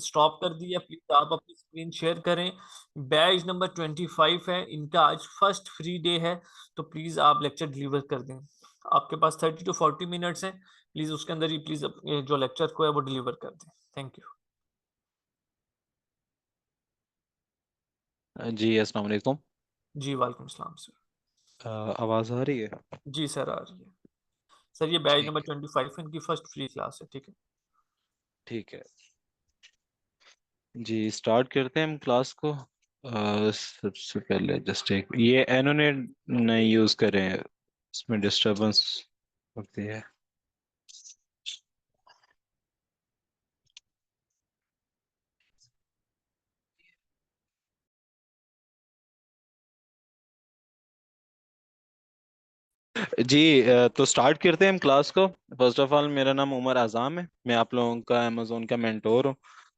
Stop कर दी है, please आप अपनी स्क्रीन शेयर करें। बैच नंबर 25 है, इनका आज फर्स्ट फ्री डे है, तो प्लीज आप लेक्चर डिलीवर कर दें। आपके पास 30 to 40 मिनट्स हैं, प्लीज उसके अंदर ही प्लीज जो लेक्चर को है वो डिलीवर कर दें। Thank you. जी अस्सलाम वालेकुम। जी वालेकुम सलाम सर। आवाज़ आ रही है? जी सर आ रही है। सर ये बैच ठीक नंबर है। 25 है, इनकी फर्स्ट फ्री क्लास है, ठीक है। ठीक है जी, स्टार्ट करते हैं हम क्लास को। सबसे पहले जस्ट एक ये एनोनेट नहीं यूज़ करें, इसमें डिस्टरबेंस होती है। जी तो स्टार्ट करते हैं हम क्लास को। फर्स्ट ऑफ ऑल मेरा नाम उमर आज़ाम है, मैं आप लोगों का अमेज़ोन का मेंटोर हूँ।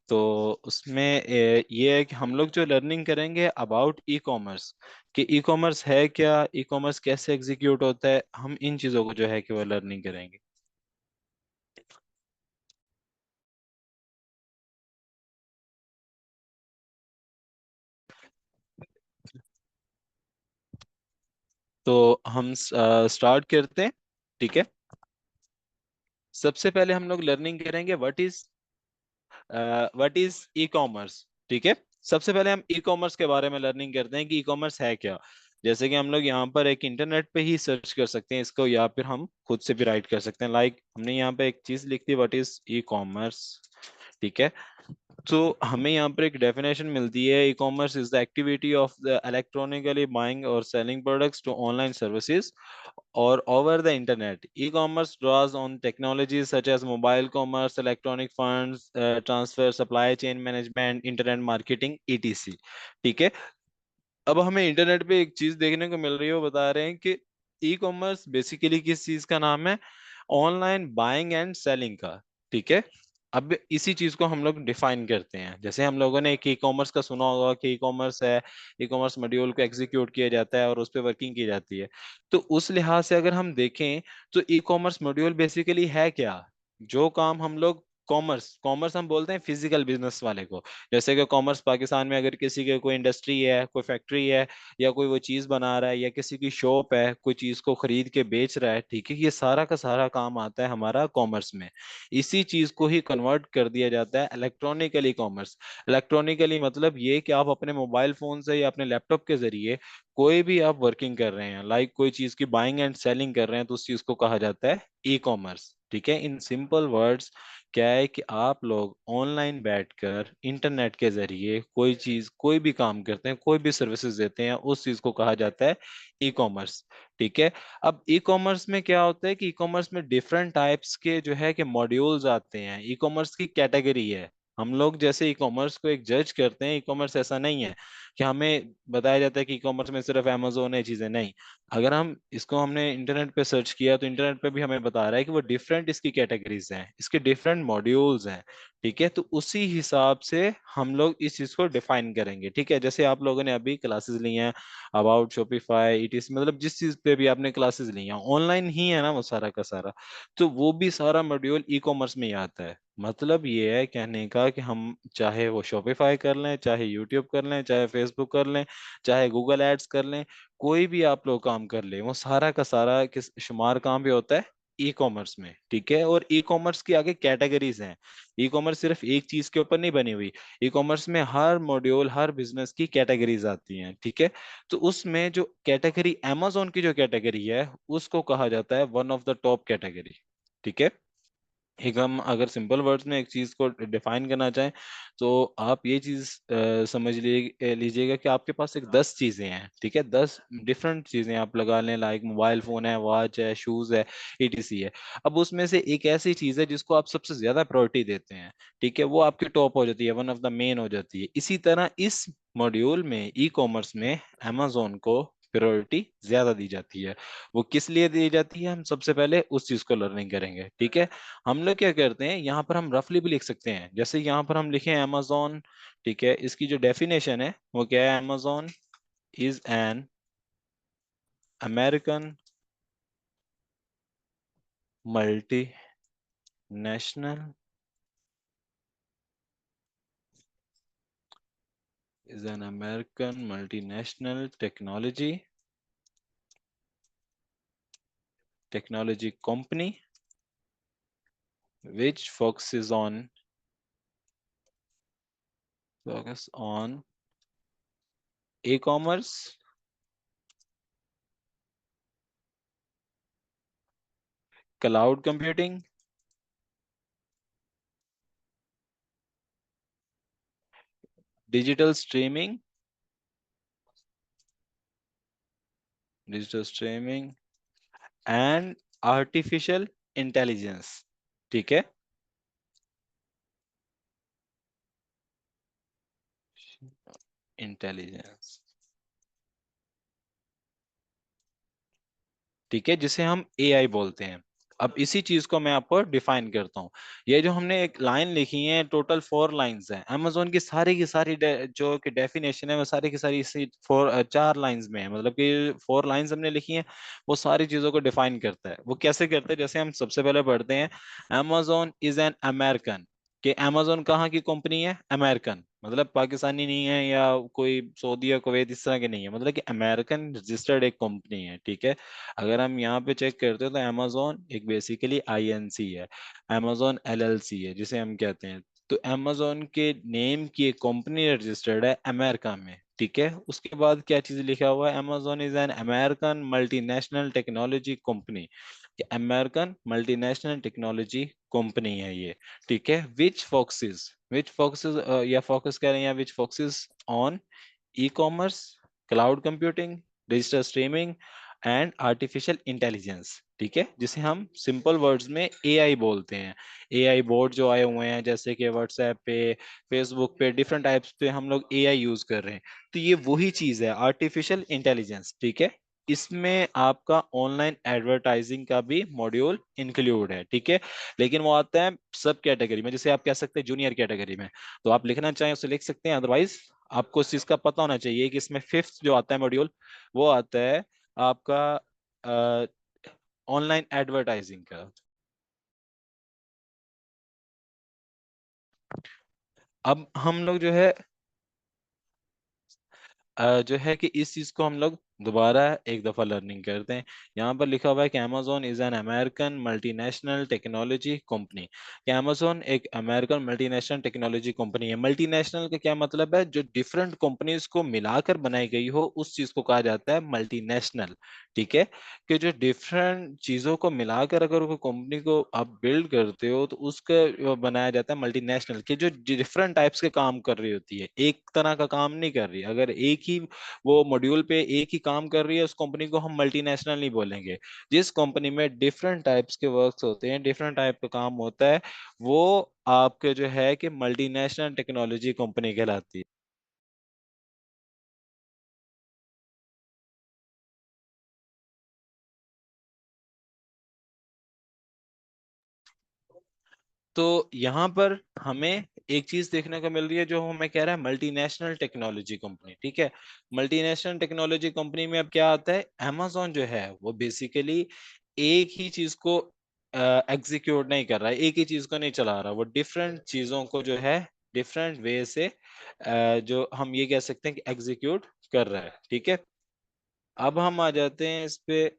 तो उसमें ये है कि हम लोग जो लर्निंग करेंगे अबाउट ई कॉमर्स, कि ई कॉमर्स है क्या, ई कॉमर्स कैसे एग्जीक्यूट होता है, हम इन चीज़ों को जो है कि वो लर्निंग करेंगे। तो हम स्टार्ट करते हैं। ठीक है, सबसे पहले हम लोग लर्निंग करेंगे व्हाट इज ई कॉमर्स। ठीक है, सबसे पहले हम ई कॉमर्स के बारे में लर्निंग करते हैं कि ई कॉमर्स है क्या। जैसे कि हम लोग यहाँ पर एक इंटरनेट पे ही सर्च कर सकते हैं इसको, या फिर हम खुद से भी राइट कर सकते हैं। लाइक हमने यहाँ पे एक चीज लिख दी, व्हाट इज ई कॉमर्स। ठीक है, तो हमें यहाँ पर एक डेफिनेशन मिलती है, e commerce is the activity of the electronically buying और selling products to online services or over the internet. E-commerce draws on technologies such as mobile commerce, electronic funds, transfer, supply chain management, internet marketing, etc. ठीक है, अब हमें internet पे एक चीज देखने को मिल रही है, वो बता रहे हैं कि ई कॉमर्स बेसिकली किस चीज का नाम है, ऑनलाइन बाइंग एंड सेलिंग का। ठीक है, अब इसी चीज को हम लोग डिफाइन करते हैं। जैसे हम लोगों ने एक ई कॉमर्स का सुना होगा कि ई कॉमर्स है, ई कॉमर्स मॉड्यूल को एग्जीक्यूट किया जाता है और उस पर वर्किंग की जाती है। तो उस लिहाज से अगर हम देखें तो ई कॉमर्स मॉड्यूल बेसिकली है क्या, जो काम हम लोग कॉमर्स कॉमर्स हम बोलते हैं फिजिकल बिजनेस वाले को। जैसे कि कॉमर्स पाकिस्तान में अगर किसी के कोई इंडस्ट्री है, कोई फैक्ट्री है, या कोई वो चीज बना रहा है, या किसी की शॉप है, कोई चीज को खरीद के बेच रहा है, ठीक है, ये सारा का सारा काम आता है हमारा कॉमर्स में। इसी चीज को ही कन्वर्ट कर दिया जाता है इलेक्ट्रॉनिकली कॉमर्स। इलेक्ट्रॉनिकली मतलब ये कि आप अपने मोबाइल फोन से या अपने लैपटॉप के जरिए कोई भी आप वर्किंग कर रहे हैं, लाइक कोई चीज की बाइंग एंड सेलिंग कर रहे हैं, तो उस चीज को कहा जाता है ई कॉमर्स। ठीक है, इन सिंपल वर्ड्स क्या है कि आप लोग ऑनलाइन बैठकर इंटरनेट के जरिए कोई चीज कोई भी काम करते हैं, कोई भी सर्विसेज देते हैं, उस चीज को कहा जाता है ई कॉमर्स। ठीक है, अब ई कॉमर्स में क्या होता है कि ई कॉमर्स में डिफरेंट टाइप्स के जो है कि मॉड्यूल्स आते हैं, ई कॉमर्स की कैटेगरी है। हम लोग जैसे ई कॉमर्स को एक जज करते हैं, ई कॉमर्स ऐसा नहीं है कि हमें बताया जाता है कि ई कॉमर्स में सिर्फ अमेजोन है, चीजें नहीं। अगर हम इसको हमने इंटरनेट पे सर्च किया तो इंटरनेट पे भी हमें बता रहा है कि वो डिफरेंट इसकी कैटेगरीज हैं, इसके डिफरेंट मॉड्यूल्स हैं। ठीक है, तो उसी हिसाब से हम लोग इस चीज को डिफाइन करेंगे। ठीक है, जैसे आप लोगों ने अभी क्लासेस ली हैं अबाउट शॉपिफाई ईटीसी, मतलब जिस चीज पे भी आपने क्लासेस ली हैं ऑनलाइन ही है ना वो सारा का सारा, तो वो भी सारा मॉड्यूल ई कॉमर्स में ही आता है। मतलब ये है कहने का कि हम चाहे वो शॉपिफाई कर लें, चाहे यूट्यूब कर लें, चाहे फेसबुक कर लें, चाहे गूगल एड्स कर लें, कोई भी आप लोग काम कर ले, वो सारा का सारा किस शुमार काम भी होता है ई कॉमर्स में। ठीक है, और ई कॉमर्स की आगे कैटेगरीज हैं। ई कॉमर्स सिर्फ एक चीज के ऊपर नहीं बनी हुई, ई कॉमर्स में हर मॉड्यूल हर बिजनेस की कैटेगरीज आती हैं। ठीक है, तो उसमें जो कैटेगरी amazon की जो कैटेगरी है उसको कहा जाता है one of the top category. ठीक है, एक हम अगर सिंपल वर्ड्स में एक चीज को डिफाइन करना चाहें तो आप ये चीज समझ लीजिएगा कि आपके पास एक 10 चीजें हैं। ठीक है, 10 डिफरेंट चीजें आप लगा लें, लाइक मोबाइल फोन है, वॉच है, शूज है, ईटीसी है। अब उसमें से एक ऐसी चीज है जिसको आप सबसे ज्यादा प्रायोरिटी देते हैं, ठीक है, वो आपकी टॉप हो जाती है, वन ऑफ द मेन हो जाती है। इसी तरह इस मॉड्यूल में ई कॉमर्स में अमेजोन को प्रायोरिटी ज्यादा दी जाती है। वो किस लिए दी जाती है, हम सबसे पहले उस चीज को लर्निंग करेंगे। ठीक है, हम लोग क्या करते हैं यहाँ पर हम रफली भी लिख सकते हैं, जैसे यहाँ पर हम लिखे amazon। ठीक है, इसकी जो डेफिनेशन है वो क्या है, amazon is an American multi national is an American multinational technology company which focus on e-commerce, cloud computing, digital streaming, and artificial intelligence. ठीक है, इंटेलिजेंस, ठीक है, जिसे हम एआई बोलते हैं। अब इसी चीज को मैं आपको डिफाइन करता हूँ। ये जो हमने एक लाइन लिखी है, टोटल 4 लाइंस है। अमेजोन की सारी जो कि डेफिनेशन है वो सारी की सारी इसी 4 लाइंस में है। मतलब कि 4 लाइंस हमने लिखी हैं, वो सारी चीजों को डिफाइन करता है। वो कैसे करता है, जैसे हम सबसे पहले पढ़ते हैं, अमेजोन इज एन अमेरिकन। कि अमेजोन कहाँ की कंपनी है, अमेरिकन, मतलब पाकिस्तानी नहीं है या कोई सऊदी या कुवैत इस तरह के नहीं है, मतलब कि अमेरिकन रजिस्टर्ड एक कंपनी है। ठीक है, अगर हम यहाँ पे चेक करते हैं तो अमेजोन एक बेसिकली आईएनसी है, अमेजोन एलएलसी है जिसे हम कहते हैं। तो अमेजोन के नेम की एक कंपनी रजिस्टर्ड है अमेरिका में। ठीक है, उसके बाद क्या चीज लिखा हुआ है, Amazon is an American multinational technology company. American multinational technology company है ये। ठीक है, विच फोकसेस या फोकस करें या which focuses on e commerce, cloud computing, digital streaming and artificial intelligence. ठीक है, जिसे हम सिंपल वर्ड्स में एआई बोलते हैं। एआई बोर्ड जो आए हुए हैं, जैसे कि व्हाट्सएप पे, फेसबुक पे, डिफरेंट टाइप्स पे हम लोग एआई यूज कर रहे हैं। तो ये वही चीज है, आर्टिफिशियल इंटेलिजेंस। ठीक है, इसमें आपका ऑनलाइन एडवर्टाइजिंग का भी मॉड्यूल इंक्लूड है। ठीक है, लेकिन वो आता है सब कैटेगरी में, जैसे आप कह सकते हैं जूनियर कैटेगरी में। तो आप लिखना चाहें उसे लिख सकते हैं, अदरवाइज आपको इस चीज का पता होना चाहिए कि इसमें फिफ्थ जो आता है मॉड्यूल, वो आता है आपका ऑनलाइन एडवर्टाइजिंग का। अब हम लोग जो है कि इस चीज को हम लोग दोबारा एक दफा लर्निंग करते हैं। यहाँ पर लिखा हुआ है कि Amazon is an American multinational technology company. कि अमेजोन एक अमेरिकन मल्टीनेशनल टेक्नोलॉजी कंपनी है। मल्टीनेशनल का क्या मतलब है, जो डिफरेंट कंपनीज को मिलाकर बनाई गई हो उस चीज को कहा जाता है मल्टीनेशनल। ठीक है, कि जो डिफरेंट चीजों को मिलाकर अगर कोई कंपनी को आप बिल्ड करते हो तो उसका बनाया जाता है मल्टीनेशनल। कि जो डिफरेंट टाइप्स के काम कर रही होती है, एक तरह का काम नहीं कर रही। अगर एक ही वो मॉड्यूल पे एक ही काम कर रही है, उस कंपनी को हम मल्टीनेशनल नहीं बोलेंगे। जिस कंपनी में डिफरेंट टाइप्स के वर्क्स होते हैं, डिफरेंट टाइप का काम होता है, वो आपके जो है कि मल्टीनेशनल टेक्नोलॉजी कंपनी कहलाती है। तो यहाँ पर हमें एक चीज देखने को मिल रही है, जो हमें कह रहा है मल्टीनेशनल टेक्नोलॉजी कंपनी। ठीक है, मल्टीनेशनल टेक्नोलॉजी कंपनी में अब क्या आता है, amazon जो है वो बेसिकली एक ही चीज को एग्जीक्यूट नहीं कर रहा है, एक ही चीज को नहीं चला रहा, वो डिफरेंट चीजों को जो है डिफरेंट वे से जो हम ये कह सकते हैं कि एग्जीक्यूट कर रहा है। ठीक है, अब हम आ जाते हैं इस पे।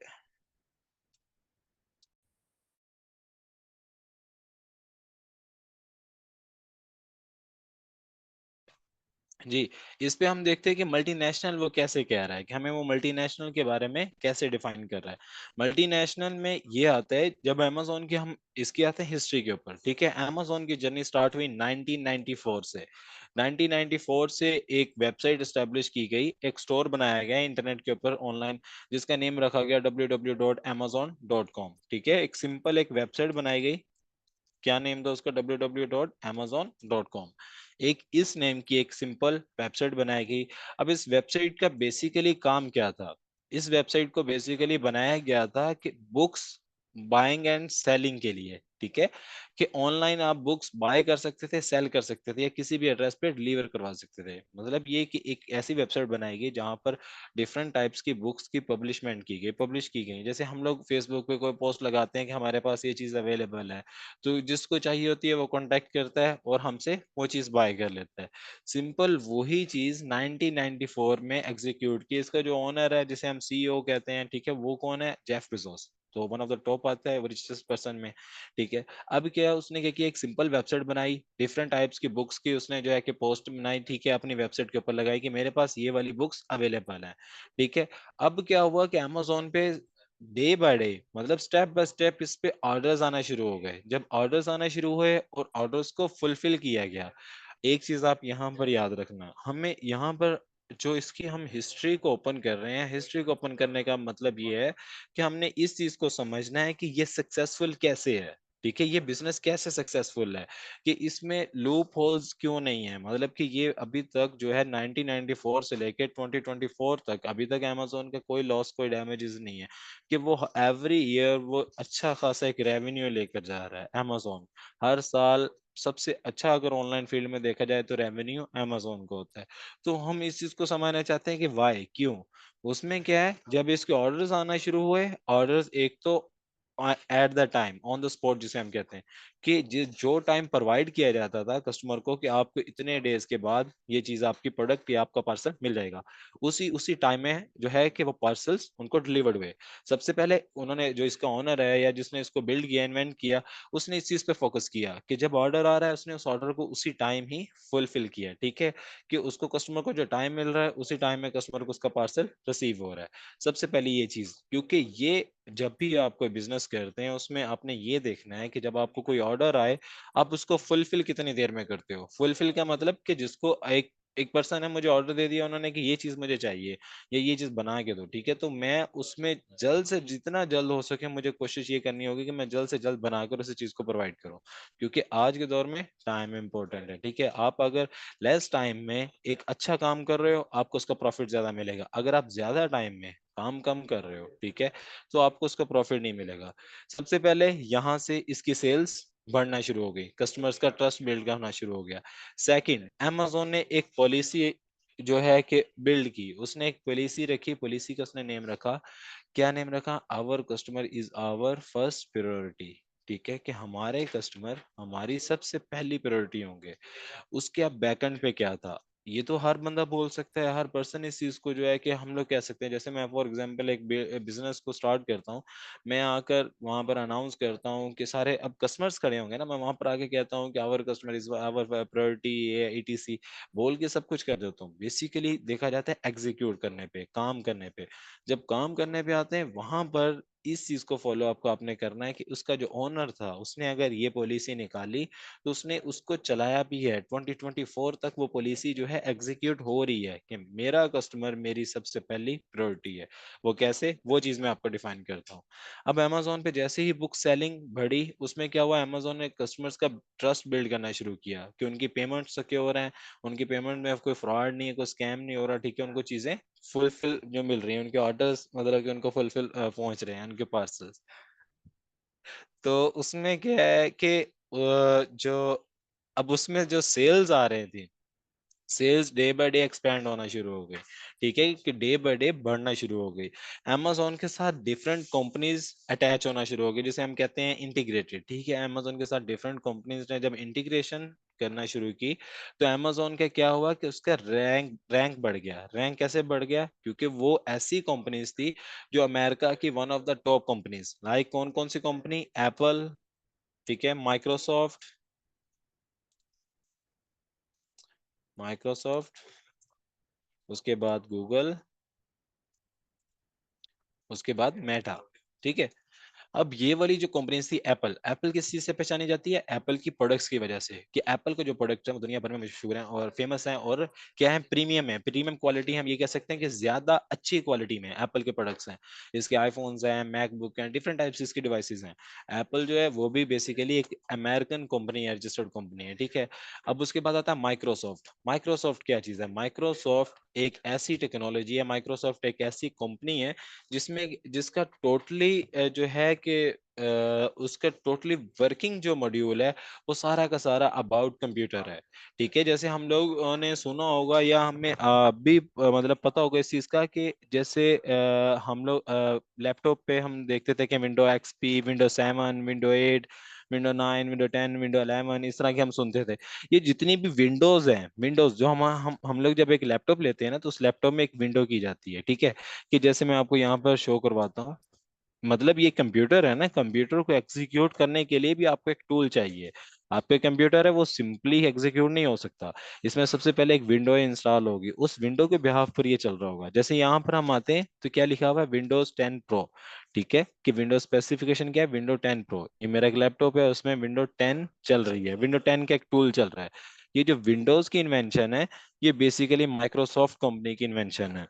जी, इस पे हम देखते हैं कि मल्टीनेशनल वो कैसे कह रहा है, कि हमें वो मल्टीनेशनल के बारे में कैसे डिफाइन कर रहा है। मल्टीनेशनल में ये आता है, जब अमेजोन की हम इसकी आते हैं हिस्ट्री के ऊपर। ठीक है, अमेजोन की जर्नी स्टार्ट हुई 1994 से। 1994 से एक वेबसाइट एस्टेब्लिश की गई, एक स्टोर बनाया गया इंटरनेट के ऊपर ऑनलाइन, जिसका नेम रखा गया www.amazon.com। ठीक है, एक सिंपल एक वेबसाइट बनाई गई। क्या नेम था उसका, www.amazon.com। एक इस नेम की एक सिंपल वेबसाइट बनाई गई। अब इस वेबसाइट का बेसिकली काम क्या था, इस वेबसाइट को बेसिकली बनाया गया था कि बुक्स बाइंग एंड सेलिंग के लिए। ठीक है, कि ऑनलाइन आप बुक्स बाय कर सकते थे, सेल कर सकते थे, या किसी भी एड्रेस पे डिलीवर करवा सकते थे। मतलब ये कि एक ऐसी वेबसाइट बनाई गई जहां पर डिफरेंट टाइप्स की बुक्स की पब्लिशमेंट की गई, पब्लिश की गई। जैसे हम लोग फेसबुक पे कोई पोस्ट लगाते हैं कि हमारे पास ये चीज अवेलेबल है, तो जिसको चाहिए होती है वो कॉन्टेक्ट करता है और हमसे वो चीज बाय कर लेता है। सिंपल वही चीज 1994 में एग्जीक्यूट की। इसका जो ओनर है, जिसे हम सीईओ कहते हैं, ठीक है, वो कौन है? Jeff Bezos. तो वन ऑफ द टॉप आता है रिचेस्ट पर्सन में, ठीक है। अब क्या उसने क्या किया, एक सिंपल वेबसाइट बनाई, डिफरेंट टाइप्स की बुक्स की उसने जो है कि पोस्ट बनाई, ठीक है, अपनी वेबसाइट के ऊपर लगाई कि मेरे पास ये वाली बुक्स अवेलेबल है, ठीक है। अब क्या हुआ कि अमेजोन पे डे बाय डे, मतलब स्टेप बाय स्टेप इस पे ऑर्डर्स आना शुरू हो गए। जब ऑर्डर्स आना शुरू हुए और ऑर्डर्स को फुलफिल किया गया, एक चीज आप यहाँ पर याद रखना, हमें यहाँ पर जो इसकी हम हिस्ट्री को ओपन कर रहे हैं, हिस्ट्री को ओपन करने का मतलब ये है कि हमने इस चीज को समझना है कि ये सक्सेसफुल कैसे है, ठीक है, ये बिजनेस कैसे सक्सेसफुल है, कि इसमें लूप होल्स क्यों नहीं है। मतलब कि ये अभी तक जो है 1994 से लेके 2024 तक अभी तक अमेजोन का कोई लॉस, कोई डैमेजेस नहीं है, कि वो एवरी ईयर वो अच्छा खासा एक रेवेन्यू लेकर जा रहा है अमेजोन हर साल। सबसे अच्छा अगर ऑनलाइन फील्ड में देखा जाए तो रेवेन्यू अमेजोन को होता है। तो हम इस चीज को समझना चाहते हैं कि वाई, क्यों। उसमें क्या है, जब इसके ऑर्डर्स आना शुरू हुए, ऑर्डर्स एक तो at the time on the spot जिसे हम कहते हैं, कि जो टाइम प्रोवाइड किया जाता था कस्टमर को कि आपको इतने डेज के बाद ये चीज, आपकी प्रोडक्ट या आपका पार्सल मिल जाएगा, उसी उसी टाइम में जो है कि वो पार्सल्स उनको डिलीवर्ड हुए। सबसे पहले उन्होंने, जो इसका ओनर है या जिसने इसको बिल्ड किया, इन्वेंट किया, उसने इस चीज पे फोकस किया कि जब ऑर्डर आ रहा है उसने उस ऑर्डर को उसी टाइम ही फुलफिल किया, ठीक है, कि उसको कस्टमर को जो टाइम मिल रहा है उसी टाइम में कस्टमर को उसका पार्सल रिसीव हो रहा है। सबसे पहले ये चीज, क्योंकि ये जब भी आप कोई बिजनेस करते हैं उसमें आपने ये देखना है कि जब आपको कोई ऑर्डर आए, आप उसको फुलफिल कितनी देर में करते हो। फुलफिल का मतलब कि जिसको एक एक पर्सन है, मुझे ऑर्डर दे दिया उन्होंने कि ये चीज मुझे चाहिए या ये चीज बना के दो, ठीक है, तो मैं उसमें जल्द से जितना जल्द हो सके मुझे कोशिश ये करनी होगी कि मैं जल्द से जल्द बनाकर उस चीज को प्रोवाइड करूं, क्योंकि आज के दौर में टाइम इंपॉर्टेंट है, ठीक है। आप अगर लेस टाइम में एक अच्छा काम कर रहे हो, आपको उसका प्रॉफिट ज्यादा मिलेगा। अगर आप ज्यादा टाइम में काम कम कर रहे हो, ठीक है, तो आपको उसका प्रॉफिट नहीं मिलेगा। सबसे पहले यहाँ से इसकी सेल्स बढ़ना शुरू हो गई, कस्टमर्स का ट्रस्ट बिल्ड करना शुरू हो गया। सेकंड, amazon ने एक पॉलिसी जो है कि बिल्ड की, उसने एक पॉलिसी रखी, पॉलिसी का उसने नेम रखा, क्या नेम रखा? Our customer is our first priority, ठीक है, कि हमारे कस्टमर हमारी सबसे पहली प्रायोरिटी होंगे। उसके अब बैकएंड पे क्या था, ये तो हर बंदा बोल सकता है, हर पर्सन इस चीज को जो है कि हम लोग कह सकते हैं। जैसे मैं फॉर एग्जांपल एक बिजनेस को स्टार्ट करता हूँ, मैं आकर वहां पर अनाउंस करता हूँ कि सारे अब कस्टमर्स खड़े होंगे ना, मैं वहां पर आके कहता हूँ कि our customer is our priority, ETC बोल के सब कुछ कर देता हूँ। बेसिकली देखा जाता है एग्जीक्यूट करने पे, काम करने पे। जब काम करने पे आते हैं वहां पर इस चीज को फॉलो आपको आपने करना है कि उसका जो ओनर था उसने अगर ये पॉलिसी निकाली तो उसने उसको चलाया भी है। 2024 तक वो पॉलिसी जो है एग्जीक्यूट हो रही है कि मेरा कस्टमर मेरी सबसे पहली प्रायोरिटी है। वो कैसे, वो चीज मैं आपको डिफाइन करता हूँ। अब अमेजोन पे जैसे ही बुक सेलिंग बढ़ी, उसमें क्या हुआ, अमेजोन ने कस्टमर्स का ट्रस्ट बिल्ड करना शुरू किया कि उनकी पेमेंट सिक्योर है, उनकी पेमेंट में कोई फ्रॉड नहीं है, कोई स्कैम नहीं हो रहा, ठीक है, उनको चीजें फुलफिल जो मिल रही है, उनके ऑर्डर्स मतलब कि उनको फुलफिल पहुंच रहे हैं उनके पार्सल्स। तो उसमें क्या है कि जो अब उसमें जो सेल्स आ रहे थे, sales day by day expand होना शुरू हो गए, ठीक है, कि डे बाय डे बढ़ना शुरू हो गई। amazon के साथ डिफरेंट कंपनीज अटैच होना शुरू हो गई, जिसे हम कहते हैं इंटीग्रेटेड, ठीक है। amazon के साथ डिफरेंट कंपनीज ने जब इंटीग्रेशन करना शुरू की, तो amazon का क्या हुआ कि उसका रैंक रैंक बढ़ गया। रैंक कैसे बढ़ गया? क्योंकि वो ऐसी कंपनीज थी जो अमेरिका की one of the top companies, like कौन कौन सी कंपनी? एप्पल, ठीक है, माइक्रोसॉफ्ट, उसके बाद गूगल, उसके बाद मेटा, ठीक है। अब ये वाली जो कंपनीज थी, एप्पल, एप्पल किस चीज से पहचानी जाती है? एप्पल की प्रोडक्ट्स की वजह से, कि एप्पल के जो प्रोडक्ट है वो दुनिया भर में मशहूर हैं और फेमस हैं, और क्या है, प्रीमियम है, प्रीमियम क्वालिटी। हम ये कह सकते हैं कि ज्यादा अच्छी क्वालिटी में एप्पल के प्रोडक्ट्स हैं। इसके आईफोन्स हैं, मैकबुक हैं, डिफरेंट टाइप्स इसकी डिवाइसेज हैं। एप्पल जो है वो भी बेसिकली एक अमेरिकन कंपनी है, रजिस्टर्ड कंपनी है, ठीक है। अब उसके बाद आता है माइक्रोसॉफ्ट। माइक्रोसॉफ्ट क्या चीज है? माइक्रोसॉफ्ट एक ऐसी टेक्नोलॉजी है, माइक्रोसॉफ्ट एक ऐसी कंपनी है जिसमें जिसका टोटली जो है कि उसका टोटली वर्किंग जो मॉड्यूल है वो सारा का सारा अबाउट कंप्यूटर है। ठीक है, जैसे हम लोगों ने सुना होगा या हमें भी मतलब पता होगा इस चीज का कि जैसे हम लोग लैपटॉप पे हम देखते थे कि window XP, window 7, window 8, window 9, window 10, window 11, इस तरह के हम सुनते थे। ये जितनी भी विंडोज हैं, विंडोज जो हम लोग जब एक लैपटॉप लेते हैं ना, तो उस लैपटॉप में एक विंडो की जाती है। ठीक है, कि जैसे मैं आपको यहाँ पर शो करवाता हूँ, मतलब ये कंप्यूटर है ना, कंप्यूटर को एग्जीक्यूट करने के लिए भी आपको एक टूल चाहिए। आपके कंप्यूटर है वो सिंपली एग्जीक्यूट नहीं हो सकता, इसमें सबसे पहले एक विंडो इंस्टॉल होगी, उस विंडो के बिहाफ पर ये चल रहा होगा। जैसे यहाँ पर हम आते हैं तो क्या लिखा हुआ है, विंडोज 10 प्रो। ठीक है, कि विंडो स्पेसिफिकेशन क्या है, विंडो 10 प्रो। ये मेरा एक लैपटॉप है, उसमें विंडो 10 चल रही है, विंडो 10 का एक टूल चल रहा है। ये जो विंडोज की इन्वेंशन है, ये बेसिकली माइक्रोसॉफ्ट कंपनी की इन्वेंशन है।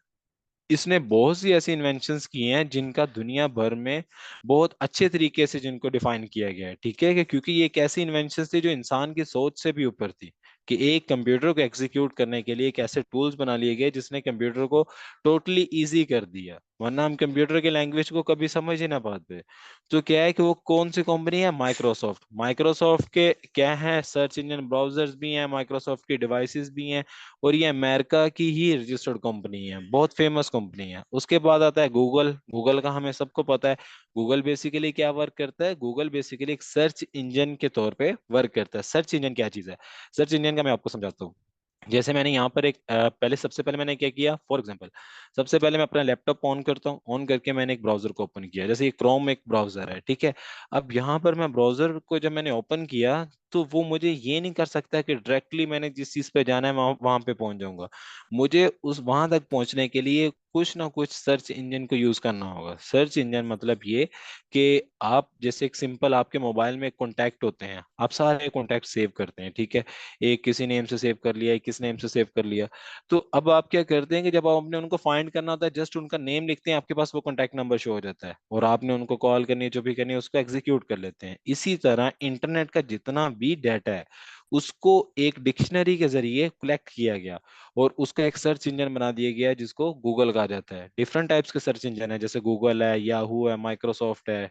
इसने बहुत सी ऐसी इन्वेंशंस की हैं जिनका दुनिया भर में बहुत अच्छे तरीके से जिनको डिफाइन किया गया है। ठीक है, कि क्योंकि ये एक ऐसी इन्वेंशंस थी जो इंसान की सोच से भी ऊपर थी, कि एक कंप्यूटर को एग्जीक्यूट करने के लिए एक ऐसे टूल्स बना लिए गए जिसने कंप्यूटर को टोटली इजी कर दिया, वरना हम कंप्यूटर के लैंग्वेज को कभी समझ ही ना पाते। तो क्या है कि वो कौन सी कंपनी है, माइक्रोसॉफ्ट। माइक्रोसॉफ्ट के क्या है, सर्च इंजन ब्राउजर्स भी हैं, माइक्रोसॉफ्ट की डिवाइसेस भी हैं, और ये अमेरिका की ही रजिस्टर्ड कंपनी है, बहुत फेमस कंपनी है। उसके बाद आता है गूगल। गूगल का हमें सबको पता है, गूगल बेसिकली क्या वर्क करता है, गूगल बेसिकली एक सर्च इंजन के तौर पे वर्क करता है। सर्च इंजन क्या चीज है, सर्च इंजन का मैं आपको समझाता हूँ। जैसे मैंने यहाँ पर एक पहले सबसे पहले मैंने क्या किया, फॉर एग्जांपल, सबसे पहले मैं अपना लैपटॉप ऑन करता हूँ, ऑन करके मैंने एक ब्राउजर को ओपन किया, जैसे ये क्रोम एक ब्राउजर है। ठीक है, अब यहाँ पर मैं ब्राउजर को जब मैंने ओपन किया, तो वो मुझे ये नहीं कर सकता कि डायरेक्टली मैंने जिस चीज पे जाना है वहां वहां पे पहुंच जाऊंगा। मुझे उस वहां तक पहुंचने के लिए कुछ ना कुछ सर्च इंजन को यूज करना होगा। सर्च इंजन मतलब ये कि आप जैसे एक सिंपल आपके मोबाइल में कॉन्टैक्ट होते हैं, आप सारे कॉन्टैक्ट सेव करते हैं। ठीक है, एक किसी नेम से सेव कर लिया, एक किस नेम से सेव कर लिया। तो अब आप क्या करते हैं कि जब आपने उनको फाइंड करना होता है, जस्ट उनका नेम लिखते हैं, आपके पास वो कॉन्टैक्ट नंबर शो हो जाता है, और आपने उनको कॉल करनी है, जो भी करनी है, उसको एग्जीक्यूट कर लेते हैं। इसी तरह इंटरनेट का जितना भी डाटा है, उसको एक डिक्शनरी के जरिए कलेक्ट किया गया, और उसका एक सर्च इंजन बना दिया गया है जिसको गूगल कहा जाता है। डिफरेंट टाइप्स के सर्च इंजन है, जैसे गूगल है, याहू है, माइक्रोसॉफ्ट है।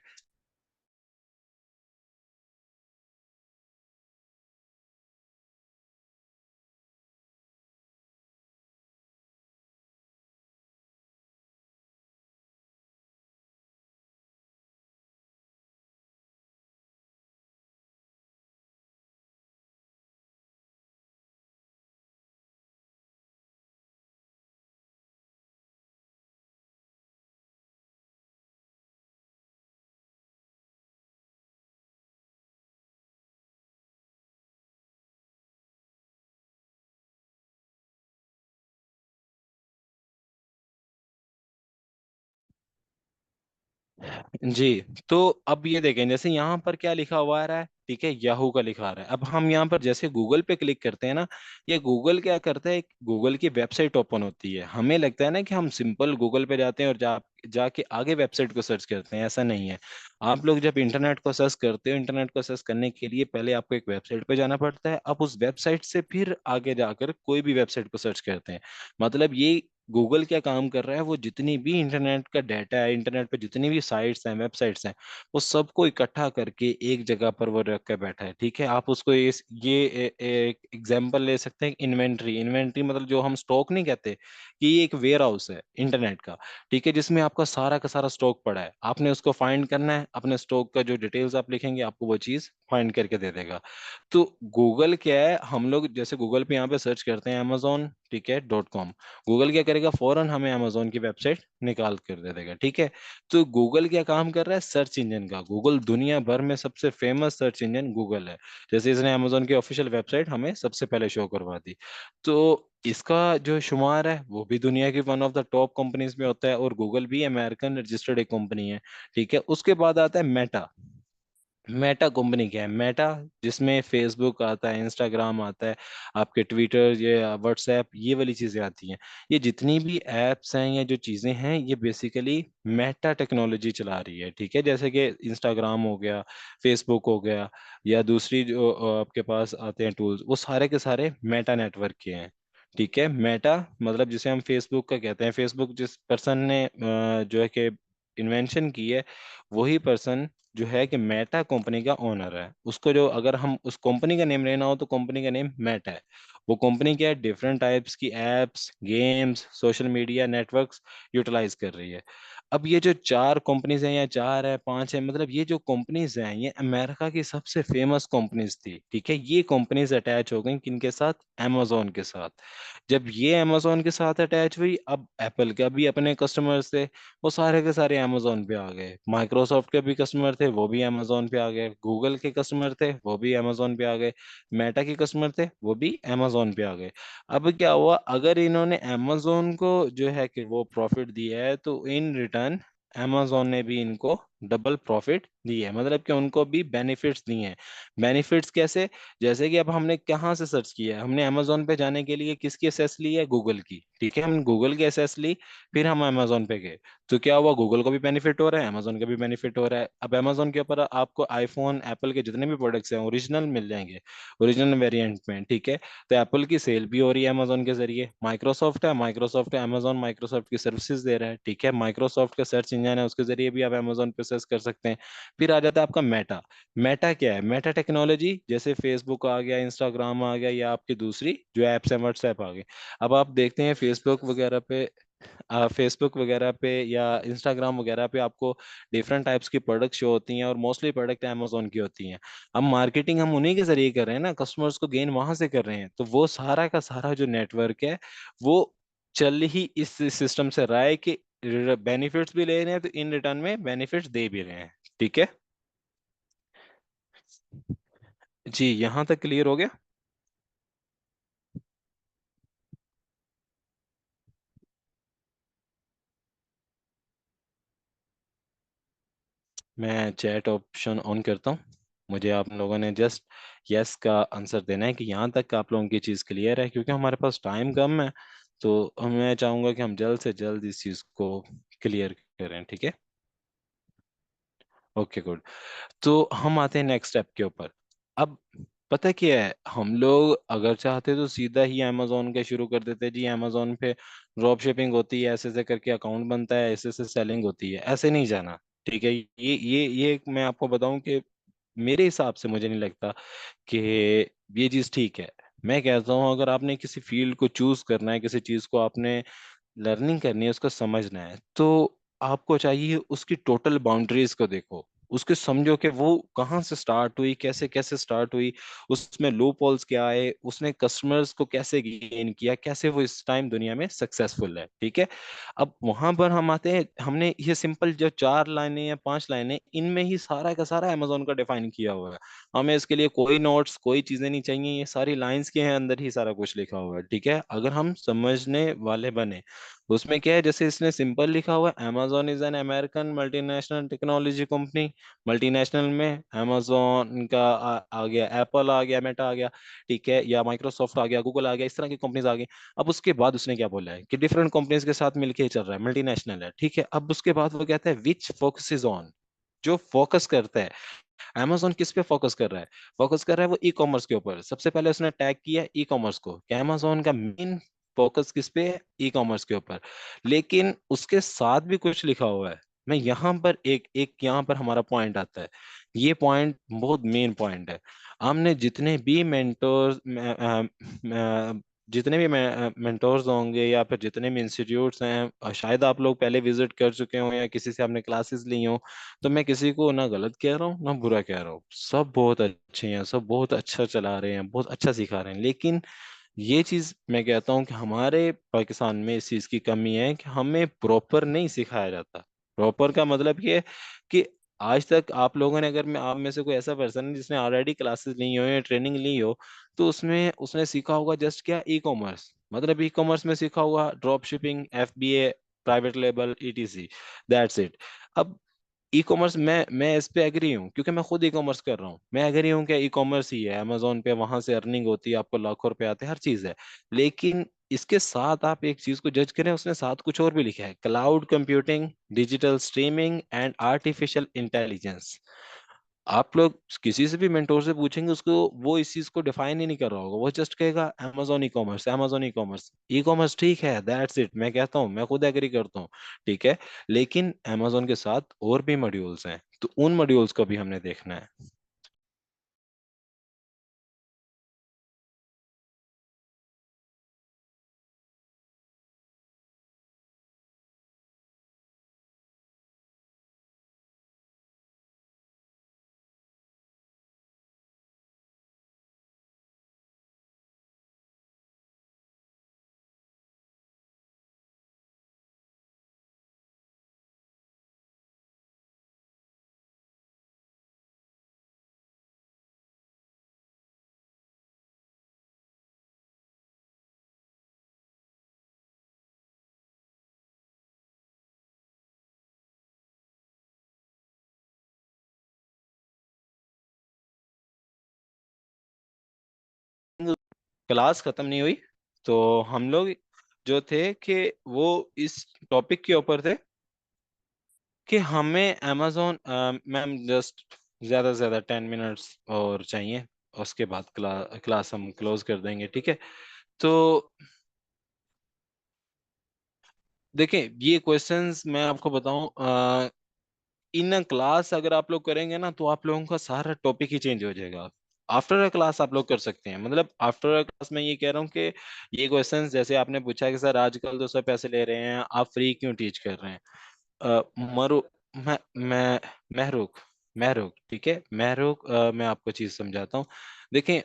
जी, तो अब ये देखें, जैसे यहाँ पर क्या लिखा हुआ आ रहा है, ठीक है, याहू का लिखा आ रहा है। अब हम यहाँ पर जैसे गूगल पे क्लिक करते हैं ना, ये गूगल क्या करता है, गूगल की वेबसाइट ओपन होती है। हमें लगता है ना कि हम सिंपल गूगल पे जाते हैं और जाके आगे वेबसाइट को सर्च करते हैं, ऐसा नहीं है। आप लोग जब इंटरनेट को सर्च करते हो, इंटरनेट को सर्च करने के लिए पहले आपको एक वेबसाइट पे जाना पड़ता है, आप उस वेबसाइट से फिर आगे जाकर कोई भी वेबसाइट को सर्च करते हैं। मतलब ये गूगल क्या काम कर रहा है, वो जितनी भी इंटरनेट का डाटा है, इंटरनेट पे जितनी भी साइट्स हैं, वेबसाइट्स हैं, वो सबको इकट्ठा करके एक जगह पर वो रख के बैठा है। ठीक है, आप उसको एक एग्जांपल ले सकते हैं, इन्वेंट्री। इन्वेंट्री मतलब जो हम स्टॉक नहीं कहते, कि ये एक वेयर हाउस है इंटरनेट का। ठीक है, जिसमें आपका सारा का सारा स्टॉक पड़ा है, आपने उसको फाइंड करना है, अपने स्टॉक का जो डिटेल्स आप लिखेंगे, आपको वो चीज फाइंड करके दे देगा। तो गूगल क्या है, हम लोग जैसे गूगल पे यहाँ पे सर्च करते हैं अमेजोन, ठीक है, .com, गूगल क्या करेगा, फौरन हमें अमेजोन की वेबसाइट निकाल कर दे देगा। ठीक है, तो गूगल क्या काम कर रहा है, सर्च इंजन का। गूगल दुनिया भर में सबसे फेमस सर्च इंजन गूगल है, जैसे इसने अमेजोन की ऑफिशियल वेबसाइट हमें सबसे पहले शो करवा दी। तो इसका जो शुमार है वो भी दुनिया की one of the top companies में होता है, और गूगल भी अमेरिकन रजिस्टर्ड एक कंपनी है। ठीक है, उसके बाद आता है मेटा। मेटा कंपनी क्या है, मेटा जिसमें फेसबुक आता है, इंस्टाग्राम आता है, आपके ट्विटर, ये व्हाट्सएप, ये वाली चीजें आती हैं। ये जितनी भी एप्स हैं या जो चीजें हैं, ये बेसिकली मेटा टेक्नोलॉजी चला रही है। ठीक है, जैसे कि इंस्टाग्राम हो गया, फेसबुक हो गया, या दूसरी जो आपके पास आते हैं टूल्स, वो सारे के सारे मेटा नेटवर्क के हैं। ठीक है, मेटा मतलब जिसे हम फेसबुक का कहते हैं, फेसबुक जिस पर्सन ने जो है कि इन्वेंशन की है वही पर्सन जो है कि मेटा कंपनी का ओनर है। उसको जो अगर हम उस कंपनी का नेम लेना हो तो कंपनी का नेम मेटा है। वो कंपनी क्या है, डिफरेंट टाइप्स की apps, games, social media networks utilise कर रही है। अब ये जो चार कंपनीज हैं या चार है पांच है, मतलब ये जो कंपनीज हैं ये अमेरिका की सबसे फेमस कंपनीज थी, ठीक है। ये कंपनीज अटैच हो गई किनके साथ, amazon के साथ। जब ये amazon के साथ अटैच हुई, अब एप्पल का भी अपने कस्टमर्स थे, वो सारे के सारे amazon पे आ गए। माइक्रोसॉफ्ट के भी कस्टमर थे, वो भी amazon पे आ गए। गूगल के कस्टमर थे, वो भी amazon पे आ गए। मेटा के कस्टमर थे, वो भी amazon पे आ गए। अब क्या हुआ, अगर इन्होंने amazon को जो है कि वो प्रॉफिट दिया है, तो इन रिटर्न amazon ने भी इनको डबल प्रॉफिट दिए है, मतलब कि उनको भी बेनिफिट्स दिए हैं। बेनिफिट्स कैसे, जैसे कि अब हमने कहाँ से सर्च किया है, हमने अमेजोन पे जाने के लिए किसकी एसएस ली है, गूगल की, ठीक है। हमने गूगल की एसएस ली, फिर हम अमेजोन पे गए। तो क्या हुआ, गूगल को भी बेनिफिट हो रहा है, अमेजोन का भी बेनिफिट हो रहा है। अब अमेजोन के ऊपर आपको आईफोन एप्पल के जितने भी प्रोडक्ट्स हैं ओरिजिनल मिल जाएंगे, ओरिजिनल वेरिएंट में, ठीक है। तो एप्पल की सेल भी हो रही है अमेजोन के जरिए। माइक्रोसॉफ्ट है अमेजोन माइक्रोसॉफ्ट की सर्विसेज दे रहा है, ठीक है। माइक्रोसॉफ्ट का सर्च इंजन है, उसके जरिए भी आप अमेजोन पे सर्च कर सकते हैं। फिर आ जाता है आपका मेटा। मेटा क्या है, मेटा टेक्नोलॉजी, जैसे फेसबुक आ गया, इंस्टाग्राम आ गया, या आपकी दूसरी जो एप्स है व्हाट्सएप आ गई। अब आप देखते हैं फेसबुक वगैरह पे या इंस्टाग्राम वगैरह पे आपको डिफरेंट टाइप्स की प्रोडक्ट शो होती हैं, और मोस्टली प्रोडक्ट अमेजोन की होती हैं। अब मार्केटिंग हम उन्हीं के जरिए कर रहे हैं ना, कस्टमर्स को गेन वहां से कर रहे हैं, तो वो सारा का सारा जो नेटवर्क है वो चल ही इस सिस्टम से रहा है कि बेनिफिट्स भी ले रहे हैं, तो इन रिटर्न में बेनिफिट्स दे भी रहे हैं, ठीक है। जी, यहाँ तक क्लियर हो गया। मैं चैट ऑप्शन ऑन करता हूँ। मुझे आप लोगों ने जस्ट यस का आंसर देना है कि यहाँ तक का आप लोगों की चीज़ क्लियर है, क्योंकि हमारे पास टाइम कम है। तो मैं चाहूँगा कि हम जल्द से जल्द इस चीज़ को क्लियर करें, ठीक है। Okay good. तो हम आते हैं नेक्स्ट स्टेप के ऊपर। अब पता क्या है, हम लोग अगर चाहते तो सीधा ही अमेजोन के शुरू कर देते जी, अमेजोन पे ड्रॉप शिपिंग होती है, ऐसे ऐसे करके अकाउंट बनता है, ऐसे ऐसे सेलिंग होती है, ऐसे नहीं जाना, ठीक है। ये मैं आपको बताऊं कि मेरे हिसाब से मुझे नहीं लगता कि ये चीज़ ठीक है। मैं कहता हूँ अगर आपने किसी फील्ड को चूज करना है, किसी चीज़ को आपने लर्निंग करनी है, उसको समझना है, तो आपको चाहिए उसकी टोटल बाउंड्रीज को देखो, उसके समझो कि वो कहाँ से स्टार्ट हुई, कैसे कैसे स्टार्ट हुई, उसमें लूप होल्स क्या आए, उसने कस्टमर्स को कैसे गेन किया, कैसे वो इस टाइम दुनिया में सक्सेसफुल है, ठीक है। अब वहां पर हम आते हैं, हमने ये सिंपल जो चार लाइनें या पांच लाइनें, इनमें ही सारा का सारा अमेजोन का डिफाइन किया हुआ है। हमें इसके लिए कोई नोट्स कोई चीजें नहीं चाहिए, ये सारी लाइंस के हैं अंदर ही सारा कुछ लिखा हुआ है, ठीक है। अगर हम समझने वाले बने, उसमें क्या है, जैसे इसने सिंपल लिखा हुआ है, amazon is an American multinational technology company. Multinational में amazon का आ गया, एप्पल आ गया, मेटा आ गया, ठीक है, या माइक्रोसॉफ्ट आ गया, गूगल आ गया, इस तरह की कंपनीज आ गई। अब उसके बाद उसने क्या बोला है कि डिफरेंट कंपनीज के साथ मिलके ही चल रहा है, मल्टीनेशनल है, ठीक है। अब उसके बाद वो कहता है विच फोकसेस ऑन, जो फोकस करता है। amazon किस पे फोकस कर रहा है, फोकस कर रहा है वो ई कॉमर्स के ऊपर। सबसे पहले उसने टैग किया ई कॉमर्स को कि amazon का मेन फोकस किस पे है, ई कॉमर्स के ऊपर। लेकिन उसके साथ भी कुछ लिखा हुआ है। मैं यहाँ पर एक एक यहाँ पर हमारा पॉइंट आता है, ये पॉइंट बहुत मेन पॉइंट है। हमने जितने भी मेंटोर्स जितने भी मेंटोर्स होंगे या फिर जितने भी इंस्टीट्यूट्स हैं, शायद आप लोग पहले विजिट कर चुके हो या किसी से आपने क्लासेस ली हो, तो मैं किसी को ना गलत कह रहा हूँ ना बुरा कह रहा हूँ, सब बहुत अच्छे हैं, सब बहुत अच्छा चला रहे हैं, बहुत अच्छा सिखा रहे हैं। लेकिन ये चीज मैं कहता हूँ कि हमारे पाकिस्तान में इस चीज की कमी है कि हमें प्रॉपर नहीं सिखाया जाता। प्रॉपर का मतलब ये है कि आज तक आप लोगों ने, अगर मैं आप में से कोई ऐसा पर्सन है जिसने ऑलरेडी क्लासेस ली हो या ट्रेनिंग ली हो, तो उसमें उसने सीखा होगा जस्ट क्या, ई कॉमर्स। मतलब ई कॉमर्स में सीखा होगा drop shipping, FBA, private label, etc, that's it. अब ई कॉमर्स मैं इस पे एग्री हूँ, क्योंकि मैं खुद ई कॉमर्स कर रहा हूँ। मैं एग्री हूँ कि ई कॉमर्स ही है, अमेजोन पे वहां से अर्निंग होती है, आपको लाखों रुपए आते हैं, हर चीज है। लेकिन इसके साथ आप एक चीज को जज करें, उसने साथ कुछ और भी लिखा है, cloud computing, digital streaming and artificial intelligence. आप लोग किसी से भी मेंटोर से पूछेंगे, उसको वो इस चीज को डिफाइन ही नहीं कर रहा होगा, वो जस्ट कहेगा amazon e commerce, amazon e commerce. E commerce ठीक है, दैट्स इट, मैं कहता हूँ, मैं खुद एग्री करता हूँ, ठीक है। लेकिन amazon के साथ और भी मॉड्यूल्स हैं, तो उन मॉड्यूल्स को भी हमने देखना है। क्लास खत्म नहीं हुई, तो हम लोग जो थे कि वो इस टॉपिक के ऊपर थे कि हमें अमेजोन, मैम जस्ट ज्यादा से ज्यादा 10 मिनट्स और चाहिए, उसके बाद क्लास हम क्लोज कर देंगे, ठीक है। तो देखिए, ये क्वेश्चंस मैं आपको बताऊं, इन क्लास अगर आप लोग करेंगे ना, तो आप लोगों का सारा टॉपिक ही चेंज हो जाएगा। आफ्टर अ क्लास आप लोग कर सकते हैं, मतलब आफ्टर अ क्लास मैं ये कह रहा हूँ कि ये क्वेश्चंस जैसे आपने पूछा कि सर आजकल तो सब पैसे ले रहे हैं, आप फ्री क्यों टीच कर रहे हैं। मरु मैं महरुख महरुख ठीक है, महरुख, मैं आपको चीज समझाता हूँ। देखें,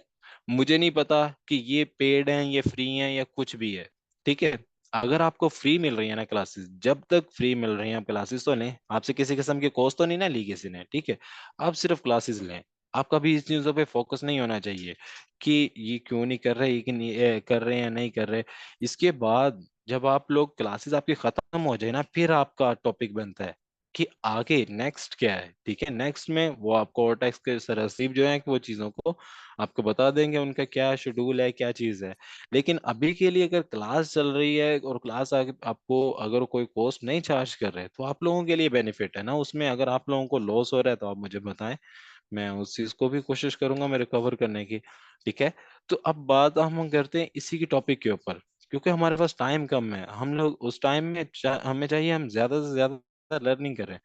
मुझे नहीं पता कि ये पेड हैं, ये फ्री हैं, या कुछ भी है, ठीक है। अगर आपको फ्री मिल रही है ना क्लासेस, जब तक फ्री मिल रही हैं आप क्लासेस तो लें, आपसे किसी किस्म की कॉस्ट तो नहीं ना ली किसी ने, ठीक है। आप सिर्फ क्लासेस लें, आपका भी इस चीजों पे फोकस नहीं होना चाहिए कि ये क्यों नहीं कर रहे, ये कि नहीं कर रहे हैं या नहीं कर रहे। इसके बाद जब आप लोग क्लासेस आपकी खत्म हो जाए ना, फिर आपका टॉपिक बनता है कि आगे नेक्स्ट क्या है, ठीक है। नेक्स्ट में वो आपको ओटेक्स के सरसीब जो है कि वो चीज़ों को आपको बता देंगे, उनका क्या शेड्यूल है, क्या चीज़ है। लेकिन अभी के लिए अगर क्लास चल रही है और क्लास आगे आपको अगर कोई कॉस्ट नहीं चार्ज कर रहे, तो आप लोगों के लिए बेनिफिट है ना उसमें। अगर आप लोगों को लॉस हो रहा है तो आप मुझे बताएं, मैं उस चीज को भी कोशिश करूंगा मैं रिकवर करने की, ठीक है। तो अब बात हम करते हैं इसी की टॉपिक के ऊपर, क्योंकि हमारे पास टाइम कम है, हम लोग उस टाइम में हमें चाहिए हम ज्यादा से ज्यादा लर्निंग करें।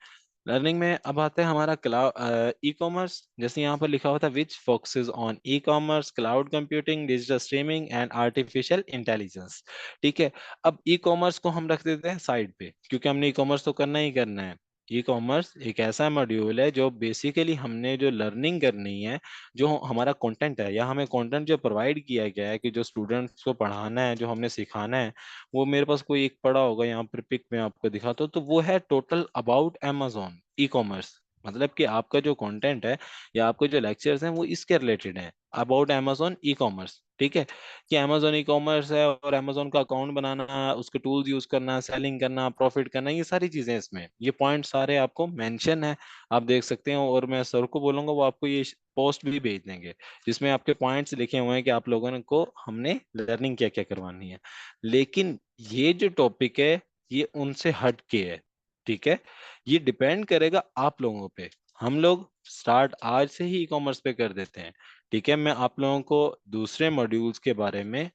लर्निंग में अब आता है हमारा क्लाउड ई कॉमर्स, जैसे यहाँ पर लिखा हुआ था which focuses on e commerce, cloud computing, digital streaming and artificial intelligence, ठीक है। अब ई कॉमर्स को हम रख देते हैं साइड पे, क्योंकि हमने ई कॉमर्स तो करना ही करना है। ई कॉमर्स एक ऐसा मॉड्यूल है जो बेसिकली हमने जो लर्निंग करनी है, जो हमारा कंटेंट है, या हमें कंटेंट जो प्रोवाइड किया गया है कि जो स्टूडेंट्स को पढ़ाना है, जो हमने सिखाना है, वो मेरे पास कोई एक पड़ा होगा यहाँ पर, पिक में आपको दिखाता हूँ, तो वो है total about amazon e commerce. मतलब कि आपका जो कंटेंट है या आपके जो लेक्चर्स हैं वो इसके रिलेटेड हैं, अबाउट amazon ई कॉमर्स, ठीक है। कि amazon ई कॉमर्स है और amazon का अकाउंट बनाना, उसके टूल्स यूज करना, सेलिंग करना, प्रॉफिट करना, ये सारी चीजें इसमें, ये पॉइंट सारे आपको मेंशन है, आप देख सकते हैं। और मैं सर को बोलूंगा वो आपको ये पोस्ट भी भेज देंगे, जिसमें आपके पॉइंट्स लिखे हुए हैं कि आप लोगों को हमने लर्निंग क्या क्या करवानी है। लेकिन ये जो टॉपिक है ये उनसे हट के है, ठीक है। ये डिपेंड करेगा आप लोगों पे, हम लोग स्टार्ट आज से ही ई कॉमर्स पे कर देते हैं, ठीक है। मैं आप लोगों को दूसरे मॉड्यूल्स के बारे में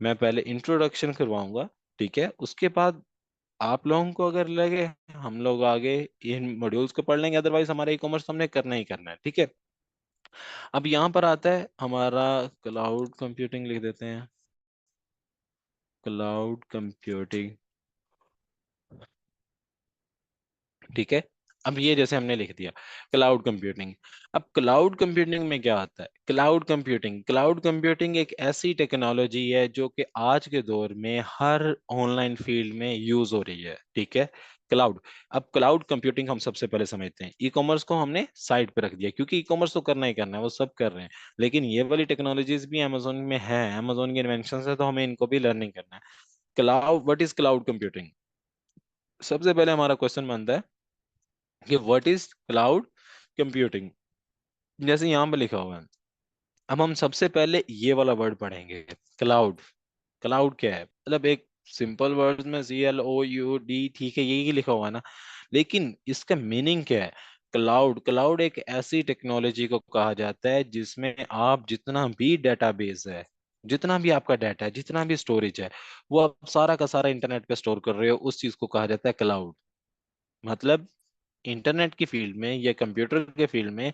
मैं पहले इंट्रोडक्शन करवाऊंगा, ठीक है। उसके बाद आप लोगों को अगर लगे हम लोग आगे इन मॉड्यूल्स को पढ़ लेंगे, अदरवाइज हमारा ई कॉमर्स हमने करना ही करना है, ठीक है। अब यहाँ पर आता है हमारा क्लाउड कंप्यूटिंग, लिख देते हैं क्लाउड कंप्यूटिंग, ठीक है। अब ये जैसे हमने लिख दिया क्लाउड कंप्यूटिंग। अब क्लाउड कंप्यूटिंग में क्या आता है, क्लाउड कंप्यूटिंग एक ऐसी टेक्नोलॉजी है जो कि आज के दौर में हर ऑनलाइन फील्ड में यूज हो रही है, ठीक है। क्लाउड, अब क्लाउड कंप्यूटिंग हम सबसे पहले समझते हैं, ई कॉमर्स को हमने साइड पे रख दिया क्योंकि ई कॉमर्स तो करना ही करना है, वो सब कर रहे हैं। लेकिन ये वाली टेक्नोलॉजीज भी अमेजोन में है, अमेजोन की इन्वेंशन है, तो हमें इनको भी लर्निंग करना है। Cloud, what is cloud computing, सबसे पहले हमारा क्वेश्चन बनता है कि व्हाट इज क्लाउड कंप्यूटिंग। जैसे यहाँ पे लिखा हुआ है, अब हम सबसे पहले ये वाला वर्ड पढ़ेंगे, क्लाउड। क्लाउड क्या है, मतलब एक सिंपल वर्ड में CLOUD, ठीक है, यही लिखा हुआ है ना। लेकिन इसका मीनिंग क्या है, क्लाउड, क्लाउड एक ऐसी टेक्नोलॉजी को कहा जाता है जिसमें आप जितना भी डेटाबेस है, जितना भी आपका डाटा है, जितना भी स्टोरेज है, वो आप सारा का सारा इंटरनेट पे स्टोर कर रहे हो, उस चीज को कहा जाता है क्लाउड। मतलब इंटरनेट की फील्ड में या कंप्यूटर के फील्ड में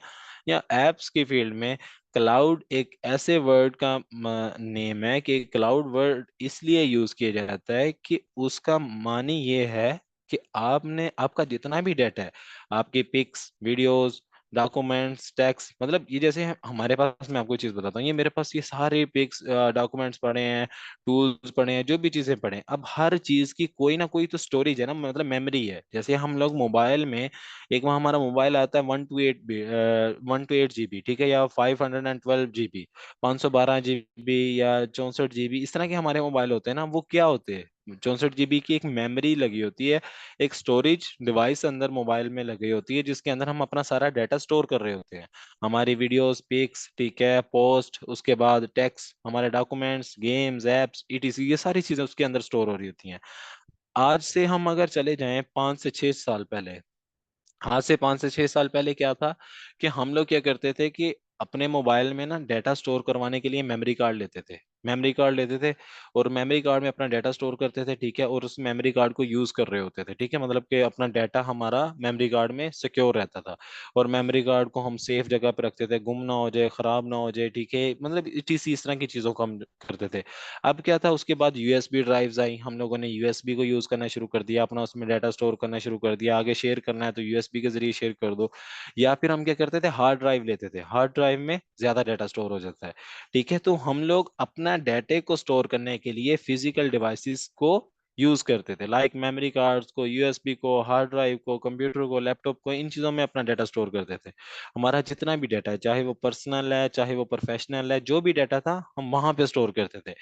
या एप्स की फील्ड में क्लाउड एक ऐसे वर्ड का नेम है कि क्लाउड वर्ड इसलिए यूज किया जाता है कि उसका मानी ये है कि आपने आपका जितना भी डाटा है, आपकी पिक्स, वीडियोस, डॉक्यूमेंट्स, टेक्स्ट, मतलब ये जैसे हमारे पास, मैं आपको एक चीज बताता हूँ, ये मेरे पास ये सारे पिक्स, डॉक्यूमेंट्स पड़े हैं, टूल्स पड़े हैं, जो भी चीजें पड़े हैं, अब हर चीज की कोई ना कोई तो स्टोरेज है ना, मतलब मेमोरी है। जैसे हम लोग मोबाइल में, एक वहाँ हमारा मोबाइल आता है 128 GB, ठीक है, या 512 GB, 512 GB या 64 GB, इस तरह के हमारे मोबाइल होते हैं ना, वो क्या होते हैं, 64 GB की एक मेमोरी लगी होती है, एक स्टोरेज डिवाइस अंदर मोबाइल में लगी होती है, जिसके अंदर हम अपना सारा डाटा स्टोर कर रहे होते हैं, हमारी वीडियोस, पिक्स, ठीक है, पोस्ट, उसके बाद टेक्स्ट, हमारे डॉक्यूमेंट्स, गेम्स, एप्स, ईटीसी, ये सारी चीजें उसके अंदर स्टोर हो रही होती हैं। आज से हम अगर चले जाएं 5 से 6 साल पहले, आज से 5 से 6 साल पहले क्या था कि हम लोग क्या करते थे कि अपने मोबाइल में ना डाटा स्टोर करवाने के लिए मेमोरी कार्ड लेते थे, मेमोरी कार्ड लेते थे, और मेमोरी कार्ड में अपना डाटा स्टोर करते थे, ठीक है, और उस मेमोरी कार्ड को यूज कर रहे होते थे, ठीक है, मतलब कि अपना डाटा हमारा मेमोरी कार्ड में सिक्योर रहता था, और मेमोरी कार्ड को हम सेफ जगह पे रखते थे, गुम ना हो जाए, खराब ना हो जाए, ठीक है, मतलब इसी इस तरह की चीजों को हम करते थे। अब क्या था, उसके बाद यूएसबी ड्राइव्स आई, हम लोगों ने यूएसबी को यूज करना शुरू कर दिया, अपना उसमें डाटा स्टोर करना शुरू कर दिया, आगे शेयर करना है तो यूएसबी के जरिए शेयर कर दो, या फिर हम क्या करते थे, हार्ड ड्राइव लेते थे, हार्ड ड्राइव में ज्यादा डाटा स्टोर हो जाता है, ठीक है, तो हम लोग अपना डाटा को स्टोर करने के लिए फिजिकल डिवाइसेस को यूज करते थे, लाइक मेमोरी कार्ड्स को, यूएसबी को, हार्ड ड्राइव को, कंप्यूटर को, लैपटॉप को, इन चीजों में अपना डाटा स्टोर करते थे। हमारा जितना भी डाटा है, चाहे वो पर्सनल है, चाहे वो प्रोफेशनल है, जो भी डाटा था हम वहां पे स्टोर करते थे।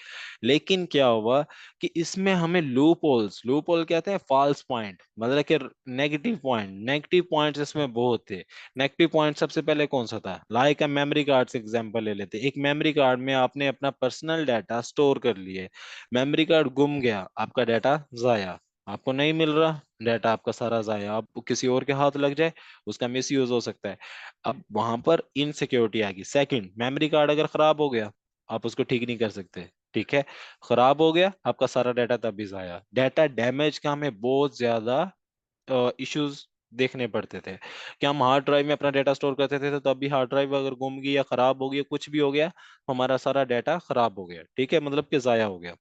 लेकिन क्या हुआ कि इसमें हमें लूप होल्स, लूप होल कहते हैं फॉल्स पॉइंट, मतलब कि नेगेटिव पॉइंट, नेगेटिव पॉइंट्स इसमें बहुत थे। नेगेटिव पॉइंट सबसे पहले कौन सा था, लाइक मेमोरी कार्ड से एग्जांपल ले लेते, एक मेमोरी कार्ड में आपने अपना पर्सनल डाटा स्टोर कर लिए, मेमोरी कार्ड गुम गया, आपका डाटा जाया, आपको नहीं मिल रहा, डाटा आपका सारा जाया, आप किसी और के हाथ लग जाए, उसका मिस यूज हो सकता है। अब वहां पर इनसिक्योरिटी आ गई। सेकंड, मेमोरी कार्ड अगर खराब हो गया, आप उसको ठीक नहीं कर सकते, ठीक है, खराब हो गया, आपका सारा डाटा तब भी जाया। डाटा डैमेज का हमें बहुत ज्यादा इश्यूज देखने पड़ते थे, कि हम हार्ड ड्राइव में अपना डाटा स्टोर करते थे, तो तब भी हार्ड ड्राइव अगर गुम गई या खराब हो गई, कुछ भी हो गया, हमारा सारा डाटा खराब हो गया, ठीक है, मतलब कि जाया हो गया।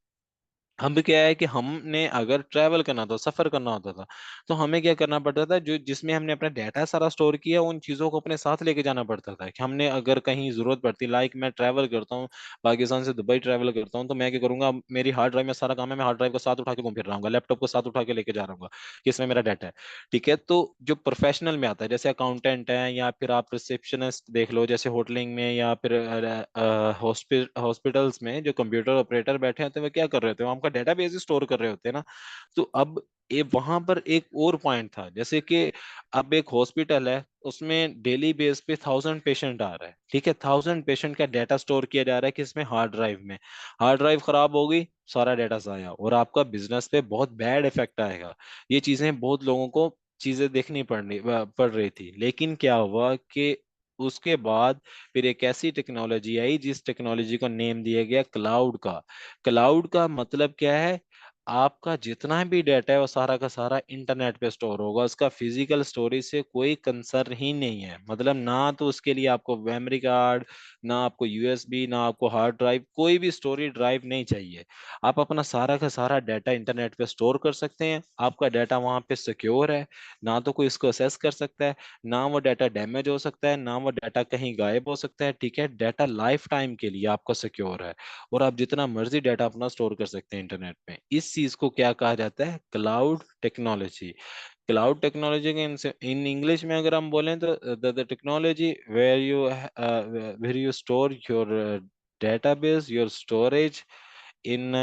हम भी क्या है कि हमने अगर ट्रैवल करना था, सफर करना होता था, तो हमें क्या करना पड़ता था, जो जिसमें हमने अपना डाटा सारा स्टोर किया, उन चीजों को अपने साथ लेके जाना पड़ता था, कि हमने अगर कहीं जरूरत पड़ती, लाइक मैं ट्रैवल करता हूँ, पाकिस्तान से दुबई ट्रैवल करता हूँ, तो मैं क्या करूंगा, मेरी हार्ड ड्राइव में सारा काम है, मैं हार्ड ड्राइव को साथ उठा के घूम फिर रहा हूँ, लैपटॉप को साथ उठा के लेके जा रहा हूँ कि इसमें मेरा डाटा है, ठीक है। तो जो प्रोफेशनल में आता है, जैसे अकाउंटेंट है, या फिर आप रिसेप्शनिस्ट देख लो, जैसे होटलिंग में, या फिर हॉस्पिटल्स में जो कंप्यूटर ऑपरेटर बैठे होते हैं, वो क्या कर रहे होते हैं, वो आपका डेटाबेस स्टोर कर रहे होते हैं ना। तो अब ये वहां पर एक और पॉइंट था, जैसे कि अब एक हॉस्पिटल है, उसमें डेली बेस पे 1000 पेशेंट आ रहा है, ठीक है, 1000 पेशेंट का डाटा स्टोर किया जा रहा है, किसमें, हार्ड ड्राइव में। हार्ड ड्राइव खराब हो गई, सारा डाटा जाया, और आपका बिजनेस पे बहुत बैड इफेक्ट आएगा। ये चीजें बहुत लोगों को चीजें देखनी पड़ रही थी। लेकिन क्या हुआ कि उसके बाद फिर एक ऐसी टेक्नोलॉजी आई, जिस टेक्नोलॉजी को नेम दिया गया क्लाउड का। क्लाउड का मतलब क्या है, आपका जितना भी डाटा है वो सारा का सारा इंटरनेट पे स्टोर होगा, उसका फिजिकल स्टोरेज से कोई कंसर्न ही नहीं है, मतलब ना तो उसके लिए आपको मेमोरी कार्ड, ना आपको यूएसबी, ना आपको हार्ड ड्राइव, कोई भी स्टोरेज ड्राइव नहीं चाहिए। आप अपना सारा का सारा डाटा इंटरनेट पे स्टोर कर सकते हैं, आपका डाटा वहां पे सिक्योर है, ना तो कोई इसको असेस कर सकता है, ना वो डाटा डैमेज हो सकता है, ना वो डाटा कहीं गायब हो सकता है, ठीक है, डाटा लाइफ टाइम के लिए आपका सिक्योर है, और आप जितना मर्जी डाटा अपना स्टोर कर सकते हैं इंटरनेट में। इस चीज को क्या कहा जाता है, क्लाउड टेक्नोलॉजी। क्लाउड टेक्नोलॉजी के इन इंग्लिश में अगर हम बोलें तो the technology where you store your database, your storage in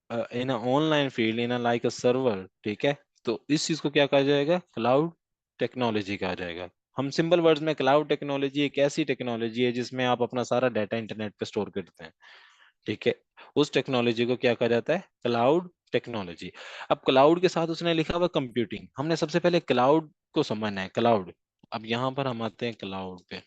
in online field, in like a server, ठीक है। तो इस चीज को क्या कहा जाएगा, क्लाउड टेक्नोलॉजी कहा जाएगा। हम सिंपल वर्ड्स में, क्लाउड टेक्नोलॉजी एक ऐसी टेक्नोलॉजी है जिसमें आप अपना सारा डाटा इंटरनेट पे स्टोर करते हैं, ठीक है, उस टेक्नोलॉजी को क्या कहा जाता है, क्लाउड टेक्नोलॉजी। अब क्लाउड के साथ उसने लिखा हुआ कंप्यूटिंग, हमने सबसे पहले क्लाउड को समझना है। क्लाउड अब यहाँ पर हम आते हैं क्लाउड पे।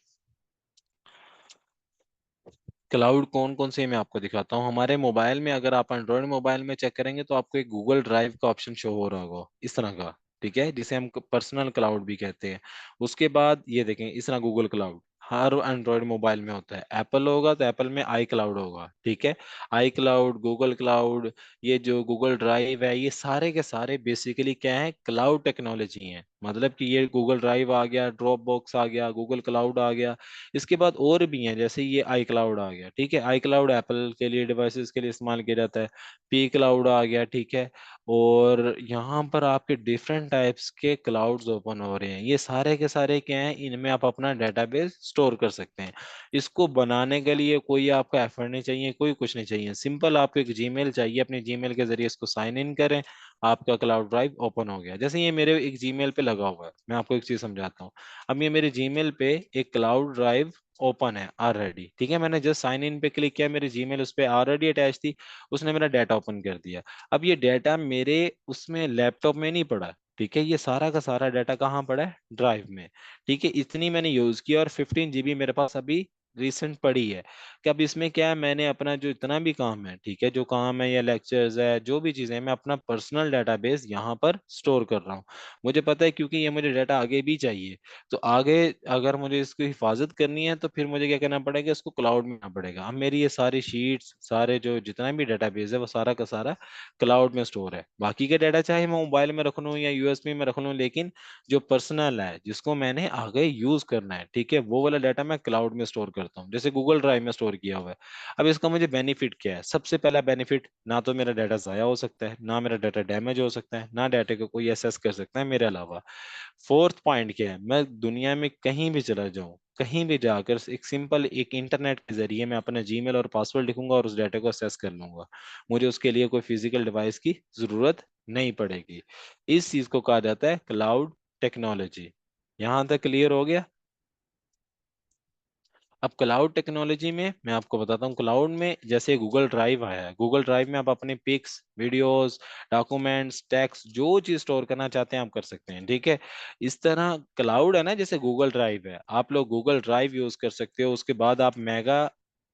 क्लाउड कौन कौन से मैं आपको दिखाता हूँ। हमारे मोबाइल में अगर आप एंड्रॉयड मोबाइल में चेक करेंगे तो आपको एक गूगल ड्राइव का ऑप्शन शो हो रहा होगा इस तरह का, ठीक है, जिसे हम पर्सनल क्लाउड भी कहते हैं। उसके बाद ये देखें इस तरह गूगल क्लाउड हर एंड्रॉयड मोबाइल में होता है। एप्पल होगा तो एप्पल में आई क्लाउड होगा, ठीक है। आई क्लाउड, गूगल क्लाउड, ये जो गूगल ड्राइव है, ये सारे के सारे बेसिकली क्या है, क्लाउड टेक्नोलॉजी है। मतलब कि ये गूगल ड्राइव आ गया, ड्रॉप बॉक्स आ गया, गूगल क्लाउड आ गया, इसके बाद और भी हैं, जैसे ये आई क्लाउड आ गया, ठीक है। आई क्लाउड एप्पल के लिए डिवाइसेस के लिए इस्तेमाल किया जाता है। पी क्लाउड आ गया, ठीक है। और यहाँ पर आपके डिफरेंट टाइप्स के क्लाउड्स ओपन हो रहे हैं। ये सारे के सारे क्या हैं, इनमें आप अपना डेटाबेस स्टोर कर सकते हैं। इसको बनाने के लिए कोई आपका एफर्ट नहीं चाहिए, कोई कुछ नहीं चाहिए। सिंपल आपको एक जीमेल चाहिए, अपने जीमेल के जरिए इसको साइन इन करें, आपका क्लाउड ड्राइव ओपन हो गया। जैसे ये मेरे एक जीमेल पे लगा हुआ है, मैं आपको एक चीज समझाता हूँ। अब ये मेरे जीमेल पे एक क्लाउड ड्राइव ओपन है ऑलरेडी, ठीक है। मैंने जस्ट साइन इन पे क्लिक किया, मेरी जीमेल उस पे ऑलरेडी अटैच थी, उसने मेरा डाटा ओपन कर दिया। अब ये डाटा मेरे उसमें लैपटॉप में नहीं पड़ा, ठीक है, ये सारा का सारा डाटा कहाँ पड़ा है, ड्राइव में, ठीक है। इतनी मैंने यूज किया और 15 GB मेरे पास अभी रिसेंट पड़ी है। कि अब इसमें क्या है, मैंने अपना जो इतना भी काम है, ठीक है, जो काम है या लेक्चर्स है, जो भी चीजें हैं, मैं अपना पर्सनल डाटाबेस यहाँ पर स्टोर कर रहा हूँ। मुझे पता है क्योंकि ये मुझे डाटा आगे भी चाहिए। तो आगे अगर मुझे इसकी हिफाजत करनी है तो फिर मुझे क्या करना पड़ेगा, इसको क्लाउड में रखना पड़ेगा। अब मेरी ये सारी शीट्स, सारे जो जितना भी डाटाबेस है, वो सारा का सारा क्लाउड में स्टोर है। बाकी के डाटा चाहे मैं मोबाइल में रख लूँ या यूएसबी में रख लूँ, लेकिन जो पर्सनल है, जिसको मैंने आगे यूज करना है, ठीक है, वो वाला डाटा मैं क्लाउड में स्टोर करता हूँ, जैसे गूगल ड्राइव में स्टोर किया हुआ है। अब इसका मुझे बेनिफिट क्या है, सबसे पहला बेनिफिट, ना तो मेरा डाटा जाया हो सकता है, ना मेरा डाटा डैमेज हो सकता है, ना डाटा को कोई एसेस कर सकता है मेरे अलावा। फोर्थ पॉइंट क्या है, मैं दुनिया में कहीं भी चला जाऊं, कहीं भी जाकर एक सिंपल एक इंटरनेट के जरिए मैं अपना जीमेल और पासवर्ड लिखूंगा और उस डाटा को एक्सेस कर लूंगा। मुझे उसके लिए कोई फिजिकल डिवाइस की जरूरत नहीं पड़ेगी। इस चीज को कहा जाता है क्लाउड टेक्नोलॉजी। यहां तक क्लियर हो गया। अब क्लाउड टेक्नोलॉजी में मैं आपको बताता हूँ, क्लाउड में जैसे गूगल ड्राइव आया है, गूगल ड्राइव में आप अपने पिक्स, वीडियोस, डॉक्यूमेंट्स, टेक्स्ट, जो चीज स्टोर करना चाहते हैं आप कर सकते हैं, ठीक है। इस तरह क्लाउड है ना, जैसे गूगल ड्राइव है, आप लोग गूगल ड्राइव यूज कर सकते हो। उसके बाद आप मेगा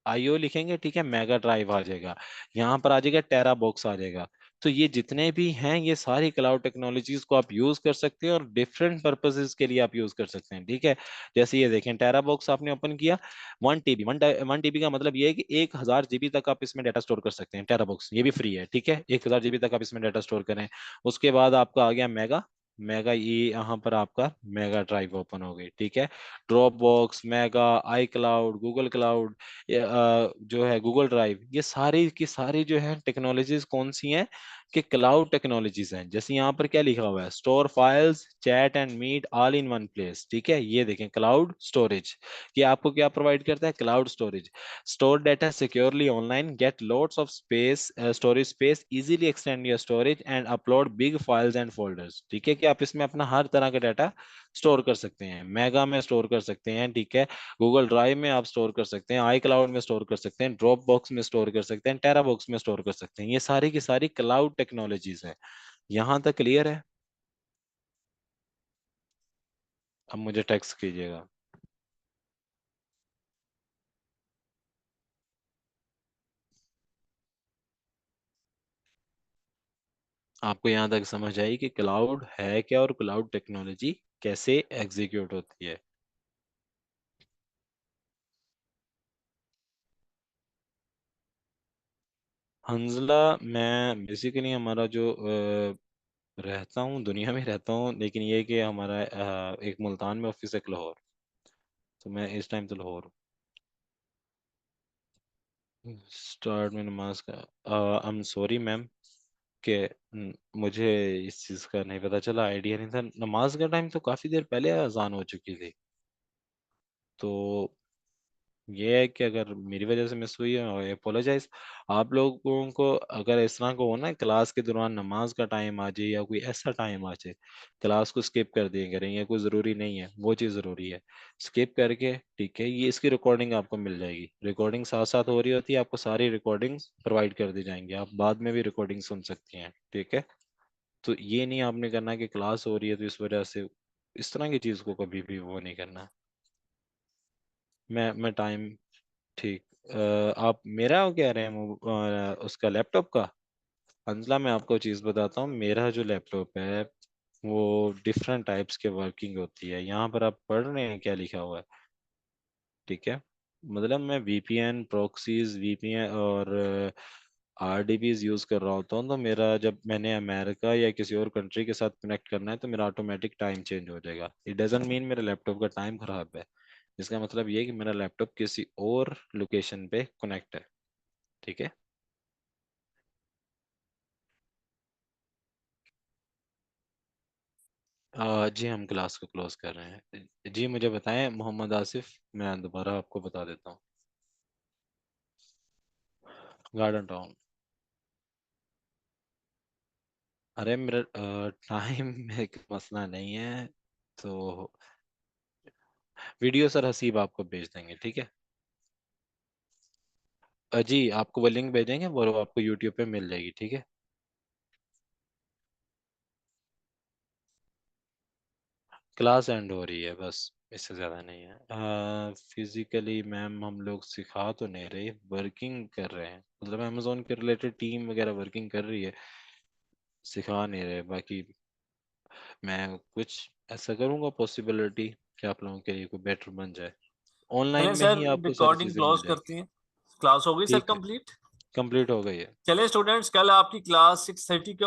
आईओ लिखेंगे, ठीक है, मेगा ड्राइव आ जाएगा। यहाँ पर आ जाएगा टेरा बॉक्स आ जाएगा। तो ये जितने भी हैं, ये सारी क्लाउड टेक्नोलॉजीज को आप यूज कर सकते हैं और डिफरेंट पर्पसेस के लिए आप यूज कर सकते हैं, ठीक है। जैसे ये देखें, टेरा बॉक्स आपने ओपन किया, 1 TB, 1 TB का मतलब ये है कि 1000 GB तक आप इसमें डाटा स्टोर कर सकते हैं। टेरा बॉक्स ये भी फ्री है, ठीक है, 1000 GB तक आप इसमें डाटा स्टोर करें। उसके बाद आपका आ गया मेगा, मेगा ये यहाँ पर आपका मेगा ड्राइव ओपन हो गई, ठीक है। ड्रॉप बॉक्स, मेगा, आई क्लाउड, गूगल क्लाउड, जो है गूगल ड्राइव, ये सारी की सारी जो है टेक्नोलॉजीज कौन सी हैं, कि क्लाउड टेक्नोलॉजीज हैं। जैसे यहाँ पर क्या लिखा हुआ है, store files, chat and meet all in one place, ठीक है। ये देखें क्लाउड स्टोरेज, कि आपको क्या प्रोवाइड करता है, cloud storage. Store data securely online, get loads of space, storage space, easily extend your storage and upload big files and folders, ठीक है, कि आप इसमें अपना हर तरह का डाटा स्टोर कर सकते हैं। मेगा में स्टोर कर सकते हैं, ठीक है, गूगल ड्राइव में आप स्टोर कर सकते हैं, आई क्लाउड में स्टोर कर सकते हैं, ड्रॉप बॉक्स में स्टोर कर सकते हैं, टेरा बॉक्स में स्टोर कर सकते हैं। ये सारी की सारी क्लाउड टेक्नोलॉजीज है। यहां तक क्लियर है। अब मुझे टेक्स्ट कीजिएगा। आपको यहाँ तक समझ आई कि क्लाउड है क्या और क्लाउड टेक्नोलॉजी कैसे एग्जीक्यूट होती है। हंजला, मैं बेसिकली हमारा जो रहता हूँ, दुनिया में रहता हूँ, लेकिन ये कि हमारा एक मुल्तान में ऑफिस है, एक लाहौर। तो मैं इस टाइम तो लाहौर स्टार्ट में नमाज का, आई एम सॉरी मैम कि मुझे इस चीज़ का नहीं पता चला, आइडिया नहीं था। नमाज का टाइम तो काफ़ी देर पहले अजान हो चुकी थी। तो ये है कि अगर मेरी वजह से मिस हुई है, और अपोलोजाइज। आप लोगों को अगर इस तरह को हो ना, क्लास के दौरान नमाज का टाइम आ जाए या कोई ऐसा टाइम आ जाए, क्लास को स्किप कर दिया करें, ये कोई ज़रूरी नहीं है, वो चीज़ ज़रूरी है। स्किप करके, ठीक है, ये इसकी रिकॉर्डिंग आपको मिल जाएगी, रिकॉर्डिंग साथ साथ हो रही होती है, आपको सारी रिकॉर्डिंग्स प्रोवाइड कर दी जाएंगी, आप बाद में भी रिकॉर्डिंग सुन सकती हैं, ठीक है। तो ये नहीं आपने करना कि क्लास हो रही है तो इस वजह से इस तरह की चीज को कभी भी वो नहीं करना। मैं टाइम, ठीक। आप मेरा कह रहे हैं उसका लैपटॉप का। अंजला मैं आपको चीज बताता हूँ, मेरा जो लैपटॉप है वो डिफरेंट टाइप्स के वर्किंग होती है। यहाँ पर आप पढ़ रहे हैं क्या लिखा हुआ है, ठीक है। मतलब मैं वीपीएन प्रॉक्सीज वीपीएन और आरडीबीज यूज कर रहा होता हूँ, तो मेरा जब मैंने अमेरिका या किसी और कंट्री के साथ कनेक्ट करना है तो मेरा ऑटोमेटिक टाइम चेंज हो जाएगा। इट डजंट मीन मेरे लैपटॉप का टाइम खराब है। इसका मतलब ये है कि मेरा लैपटॉप किसी और लोकेशन पे कनेक्ट है, ठीक है। जी हम क्लास को क्लोज कर रहे हैं। जी मुझे बताएं मोहम्मद आसिफ, मैं दोबारा आपको बता देता हूँ। Garden town. अरे मेरा टाइम में एक मसला नहीं है, तो वीडियो सर हसीब आपको भेज देंगे, ठीक है। जी आपको वो लिंक भेजेंगे, वो आपको यूट्यूब पे मिल जाएगी, ठीक है। क्लास एंड हो रही है बस, इससे ज़्यादा नहीं है। फिजिकली मैम हम लोग सिखा तो नहीं रहे, वर्किंग कर रहे हैं, मतलब अमेजोन के रिलेटेड टीम वगैरह वर्किंग कर रही है, सिखा नहीं रहे। बाकी मैं कुछ ऐसा करूँगा पॉसिबिलिटी कि आप लोगों के लिए कोई बेटर बन जाए, ऑनलाइन चलें में सर, ही आपको सारी रिकॉर्डिंग चीज़ें मिल क्लोज जाएगी। करती हैं। क्लास हो गई सर ठीक है, कंप्लीट। कंप्लीट हो गई है। चले स्टूडेंट्स, कल आपकी क्लास 6:30 के